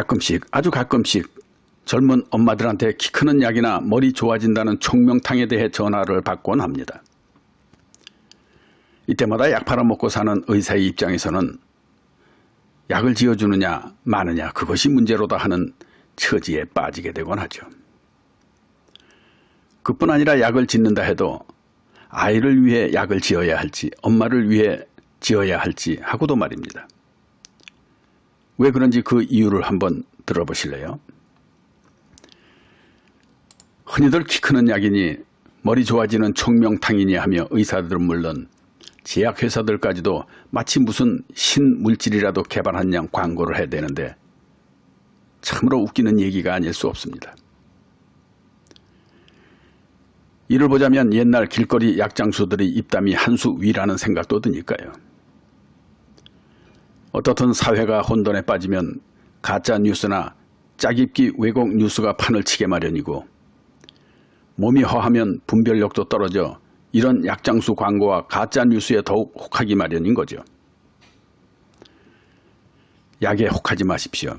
가끔씩, 아주 가끔씩 젊은 엄마들한테 키 크는 약이나 머리 좋아진다는 총명탕에 대해 전화를 받곤 합니다. 이때마다 약 팔아먹고 사는 의사의 입장에서는 약을 지어주느냐 마느냐 그것이 문제로다 하는 처지에 빠지게 되곤 하죠. 그뿐 아니라 약을 짓는다 해도 아이를 위해 약을 지어야 할지 엄마를 위해 지어야 할지 하고도 말입니다. 왜 그런지 그 이유를 한번 들어보실래요? 흔히들 키 크는 약이니 머리 좋아지는 총명탕이니 하며 의사들은 물론 제약회사들까지도 마치 무슨 신물질이라도 개발한 양 광고를 해야 되는데 참으로 웃기는 얘기가 아닐 수 없습니다. 이를 보자면 옛날 길거리 약장수들의 입담이 한 수 위라는 생각도 드니까요. 어떻든 사회가 혼돈에 빠지면 가짜 뉴스나 짜깁기 왜곡 뉴스가 판을 치게 마련이고 몸이 허하면 분별력도 떨어져 이런 약장수 광고와 가짜 뉴스에 더욱 혹하기 마련인 거죠. 약에 혹하지 마십시오.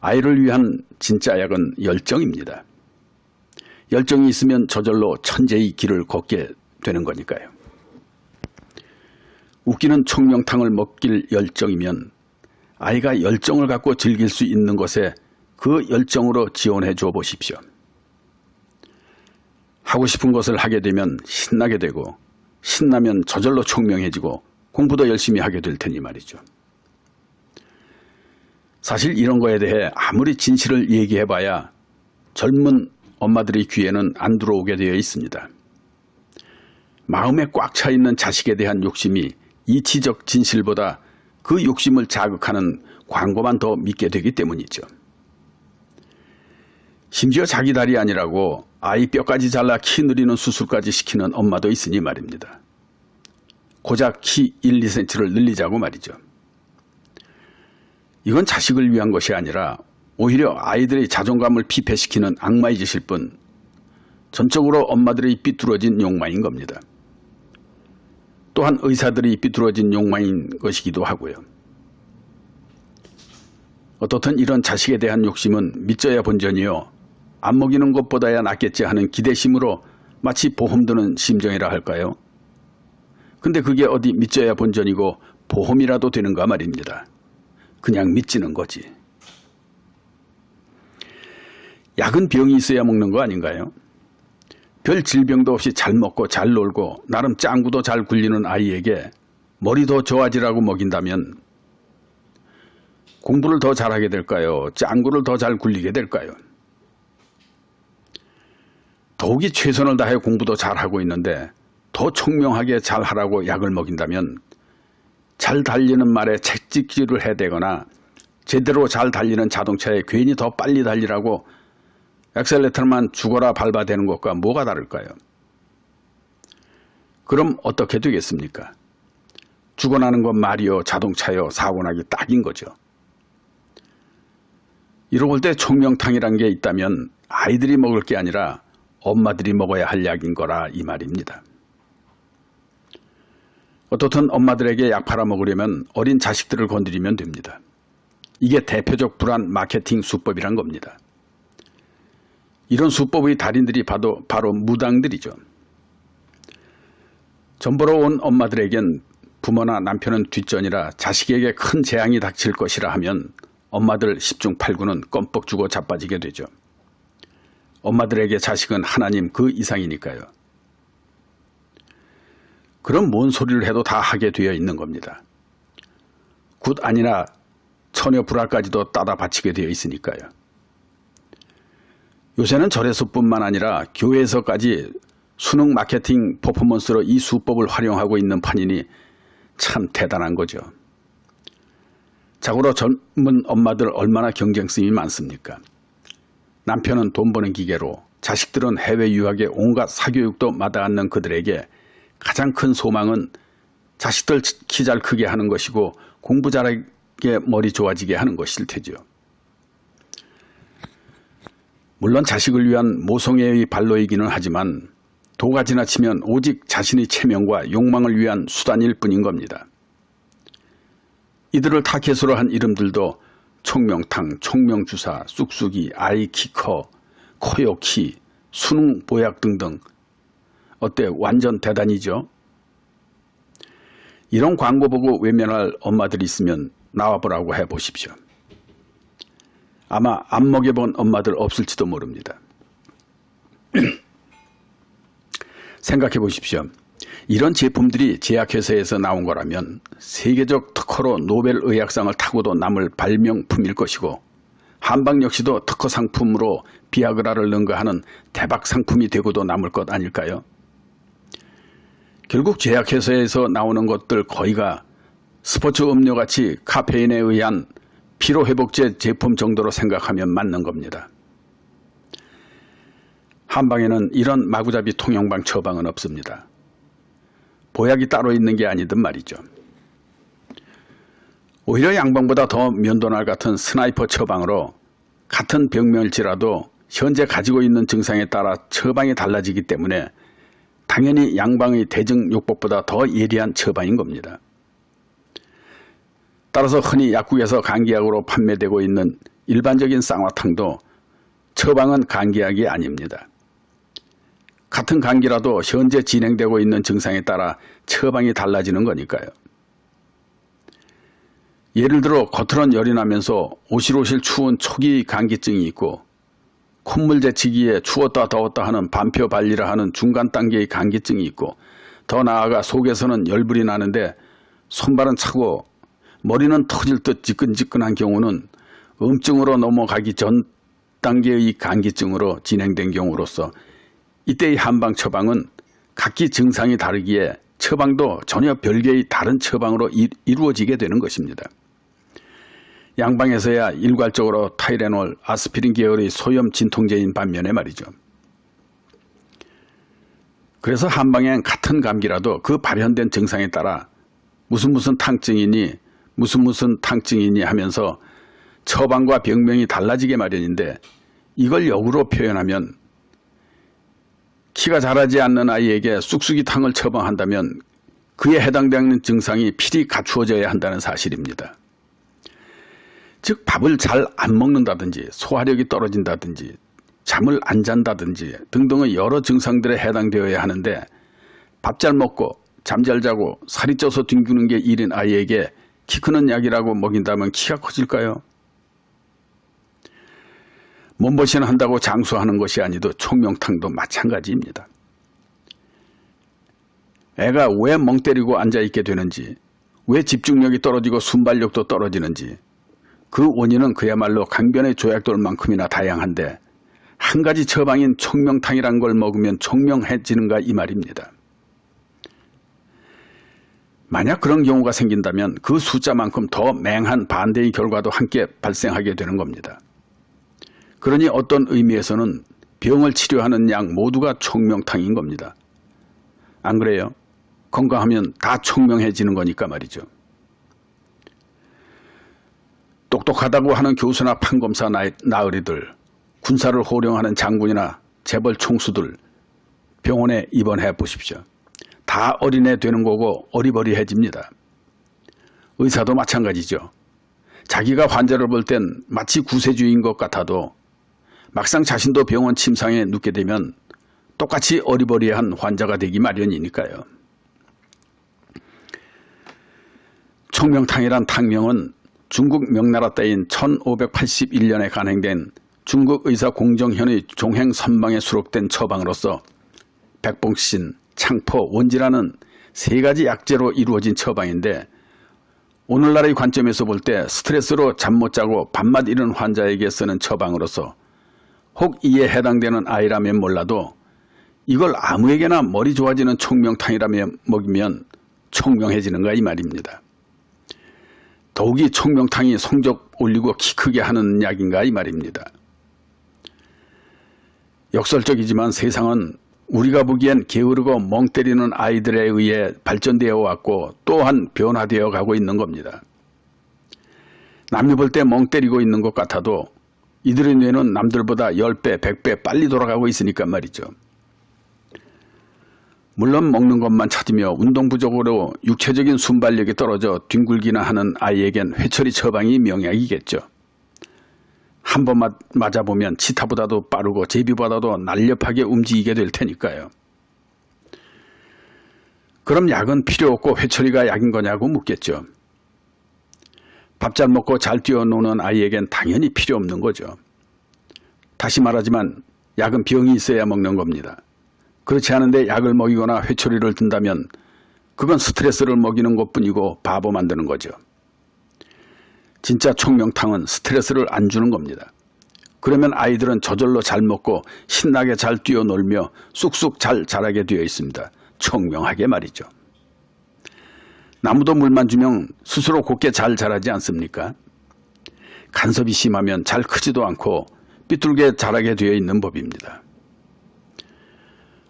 아이를 위한 진짜 약은 열정입니다. 열정이 있으면 저절로 천재의 길을 걷게 되는 거니까요. 웃기는 총명탕을 먹길 열정이면 아이가 열정을 갖고 즐길 수 있는 것에 그 열정으로 지원해 줘 보십시오. 하고 싶은 것을 하게 되면 신나게 되고 신나면 저절로 총명해지고 공부도 열심히 하게 될 테니 말이죠. 사실 이런 거에 대해 아무리 진실을 얘기해봐야 젊은 엄마들의 귀에는 안 들어오게 되어 있습니다. 마음에 꽉 차 있는 자식에 대한 욕심이 이치적 진실보다 그 욕심을 자극하는 광고만 더 믿게 되기 때문이죠. 심지어 자기 다리 아니라고 아이 뼈까지 잘라 키 늘리는 수술까지 시키는 엄마도 있으니 말입니다. 고작 키 1, 2cm를 늘리자고 말이죠. 이건 자식을 위한 것이 아니라 오히려 아이들의 자존감을 피폐시키는 악마의 짓일 뿐 전적으로 엄마들의 삐뚤어진 욕망인 겁니다. 또한 의사들이 삐뚤어진 욕망인 것이기도 하고요. 어떻든 이런 자식에 대한 욕심은 믿져야 본전이요. 안 먹이는 것보다야 낫겠지 하는 기대심으로 마치 보험 드는 심정이라 할까요? 근데 그게 어디 믿져야 본전이고 보험이라도 되는가 말입니다. 그냥 믿지는 거지. 약은 병이 있어야 먹는 거 아닌가요? 별 질병도 없이 잘 먹고 잘 놀고 나름 짱구도 잘 굴리는 아이에게 머리 더 좋아지라고 먹인다면 공부를 더 잘하게 될까요? 짱구를 더 잘 굴리게 될까요? 더욱이 최선을 다해 공부도 잘하고 있는데 더 총명하게 잘하라고 약을 먹인다면 잘 달리는 말에 채찍질을 해대거나 제대로 잘 달리는 자동차에 괜히 더 빨리 달리라고 엑셀레터만 죽어라 밟아대는 것과 뭐가 다를까요? 그럼 어떻게 되겠습니까? 죽어나는 건 말이요 자동차요 사고나기 딱인 거죠. 이러고 볼 때 총명탕이란 게 있다면 아이들이 먹을 게 아니라 엄마들이 먹어야 할 약인 거라 이 말입니다. 어떻든 엄마들에게 약 팔아먹으려면 어린 자식들을 건드리면 됩니다. 이게 대표적 불안 마케팅 수법이란 겁니다. 이런 수법의 달인들이 바로 무당들이죠. 전보러 온 엄마들에겐 부모나 남편은 뒷전이라 자식에게 큰 재앙이 닥칠 것이라 하면 엄마들 10중 8구는 껌뻑 주고 자빠지게 되죠. 엄마들에게 자식은 하나님 그 이상이니까요. 그럼 뭔 소리를 해도 다 하게 되어 있는 겁니다. 굿 아니나 처녀 불알까지도 따다 바치게 되어 있으니까요. 요새는 절에서뿐만 아니라 교회에서까지 수능 마케팅 퍼포먼스로 이 수법을 활용하고 있는 판이니 참 대단한 거죠. 자고로 젊은 엄마들 얼마나 경쟁심이 많습니까? 남편은 돈 버는 기계로 자식들은 해외 유학에 온갖 사교육도 마다않는 그들에게 가장 큰 소망은 자식들 키 잘 크게 하는 것이고 공부 잘하게 머리 좋아지게 하는 것일 테죠. 물론 자식을 위한 모성애의 발로이기는 하지만 도가 지나치면 오직 자신의 체면과 욕망을 위한 수단일 뿐인 겁니다. 이들을 타겟으로 한 이름들도 총명탕, 총명주사, 쑥쑥이, 아이 키 커, 코요키, 수능 보약 등등. 어때? 완전 대단이죠? 이런 광고 보고 외면할 엄마들이 있으면 나와보라고 해보십시오. 아마 안 먹여본 엄마들 없을지도 모릅니다. 생각해 보십시오. 이런 제품들이 제약회사에서 나온 거라면 세계적 특허로 노벨 의학상을 타고도 남을 발명품일 것이고, 한방 역시도 특허 상품으로 비아그라를 능가하는 대박 상품이 되고도 남을 것 아닐까요? 결국 제약회사에서 나오는 것들 거의가 스포츠 음료같이 카페인에 의한 피로회복제 제품 정도로 생각하면 맞는 겁니다. 한방에는 이런 마구잡이 통영방 처방은 없습니다. 보약이 따로 있는 게 아니든 말이죠. 오히려 양방보다 더 면도날 같은 스나이퍼 처방으로 같은 병명일지라도 현재 가지고 있는 증상에 따라 처방이 달라지기 때문에 당연히 양방의 대증요법보다 더 예리한 처방인 겁니다. 따라서 흔히 약국에서 감기약으로 판매되고 있는 일반적인 쌍화탕도 처방은 감기약이 아닙니다. 같은 감기라도 현재 진행되고 있는 증상에 따라 처방이 달라지는 거니까요. 예를 들어 겉으론 열이 나면서 오실오실 추운 초기 감기증이 있고, 콧물 제치기에 추웠다 더웠다 하는 반표 발리라 하는 중간 단계의 감기증이 있고, 더 나아가 속에서는 열불이 나는데 손발은 차고 머리는 터질 듯 지끈지끈한 경우는 음증으로 넘어가기 전 단계의 감기증으로 진행된 경우로서 이때의 한방 처방은 각기 증상이 다르기에 처방도 전혀 별개의 다른 처방으로 이루어지게 되는 것입니다. 양방에서야 일괄적으로 타이레놀, 아스피린 계열의 소염 진통제인 반면에 말이죠. 그래서 한방엔 같은 감기라도 그 발현된 증상에 따라 무슨 탕증이니 무슨 탕증이니 하면서 처방과 병명이 달라지게 마련인데, 이걸 역으로 표현하면 키가 자라지 않는 아이에게 쑥쑥이탕을 처방한다면 그에 해당되는 증상이 필히 갖추어져야 한다는 사실입니다. 즉 밥을 잘 안 먹는다든지 소화력이 떨어진다든지 잠을 안 잔다든지 등등의 여러 증상들에 해당되어야 하는데, 밥 잘 먹고 잠 잘 자고 살이 쪄서 뒹구는 게 일인 아이에게 키 크는 약이라고 먹인다면 키가 커질까요? 몸보신 한다고 장수하는 것이 아니도 총명탕도 마찬가지입니다. 애가 왜 멍 때리고 앉아있게 되는지, 왜 집중력이 떨어지고 순발력도 떨어지는지, 그 원인은 그야말로 강변의 조약돌만큼이나 다양한데 한 가지 처방인 총명탕이란 걸 먹으면 총명해지는가 이 말입니다. 만약 그런 경우가 생긴다면 그 숫자만큼 더 맹한 반대의 결과도 함께 발생하게 되는 겁니다. 그러니 어떤 의미에서는 병을 치료하는 약 모두가 총명탕인 겁니다. 안 그래요? 건강하면 다 총명해지는 거니까 말이죠. 똑똑하다고 하는 교수나 판검사 나으리들, 군사를 호령하는 장군이나 재벌 총수들 병원에 입원해 보십시오. 다 어린애 되는 거고 어리버리해집니다. 의사도 마찬가지죠. 자기가 환자를 볼 땐 마치 구세주인 것 같아도 막상 자신도 병원 침상에 눕게 되면 똑같이 어리버리한 환자가 되기 마련이니까요. 총명탕이란 탕명은 중국 명나라 때인 1581년에 간행된 중국 의사 공정현의 종행 선방에 수록된 처방으로서 백봉신, 창포, 원지라는 세 가지 약재로 이루어진 처방인데, 오늘날의 관점에서 볼 때 스트레스로 잠 못 자고 밤낮 이른 환자에게 쓰는 처방으로서 혹 이에 해당되는 아이라면 몰라도 이걸 아무에게나 머리 좋아지는 총명탕이라며 먹이면 총명해지는가 이 말입니다. 더욱이 총명탕이 성적 올리고 키 크게 하는 약인가 이 말입니다. 역설적이지만 세상은 우리가 보기엔 게으르고 멍 때리는 아이들에 의해 발전되어 왔고 또한 변화되어 가고 있는 겁니다. 남이 볼 때 멍 때리고 있는 것 같아도 이들의 뇌는 남들보다 10배, 100배 빨리 돌아가고 있으니까 말이죠. 물론 먹는 것만 찾으며 운동 부족으로 육체적인 순발력이 떨어져 뒹굴기나 하는 아이에겐 회초리 처방이 명약이겠죠. 한 번 맞아보면 치타보다도 빠르고 제비보다도 날렵하게 움직이게 될 테니까요. 그럼 약은 필요 없고 회초리가 약인 거냐고 묻겠죠. 밥 잘 먹고 잘 뛰어노는 아이에겐 당연히 필요 없는 거죠. 다시 말하지만 약은 병이 있어야 먹는 겁니다. 그렇지 않은데 약을 먹이거나 회초리를 든다면 그건 스트레스를 먹이는 것뿐이고 바보 만드는 거죠. 진짜 총명탕은 스트레스를 안 주는 겁니다. 그러면 아이들은 저절로 잘 먹고 신나게 잘 뛰어놀며 쑥쑥 잘 자라게 되어 있습니다. 총명하게 말이죠. 나무도 물만 주면 스스로 곱게 잘 자라지 않습니까? 간섭이 심하면 잘 크지도 않고 삐뚤게 자라게 되어 있는 법입니다.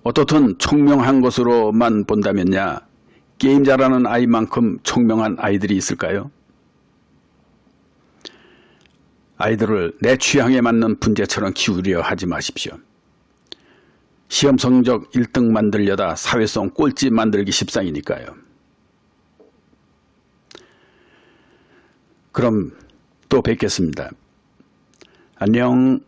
어떻든 총명한 것으로만 본다면야 게임 잘하는 아이만큼 총명한 아이들이 있을까요? 아이들을 내 취향에 맞는 분재처럼 키우려 하지 마십시오. 시험 성적 1등 만들려다 사회성 꼴찌 만들기 십상이니까요. 그럼 또 뵙겠습니다. 안녕.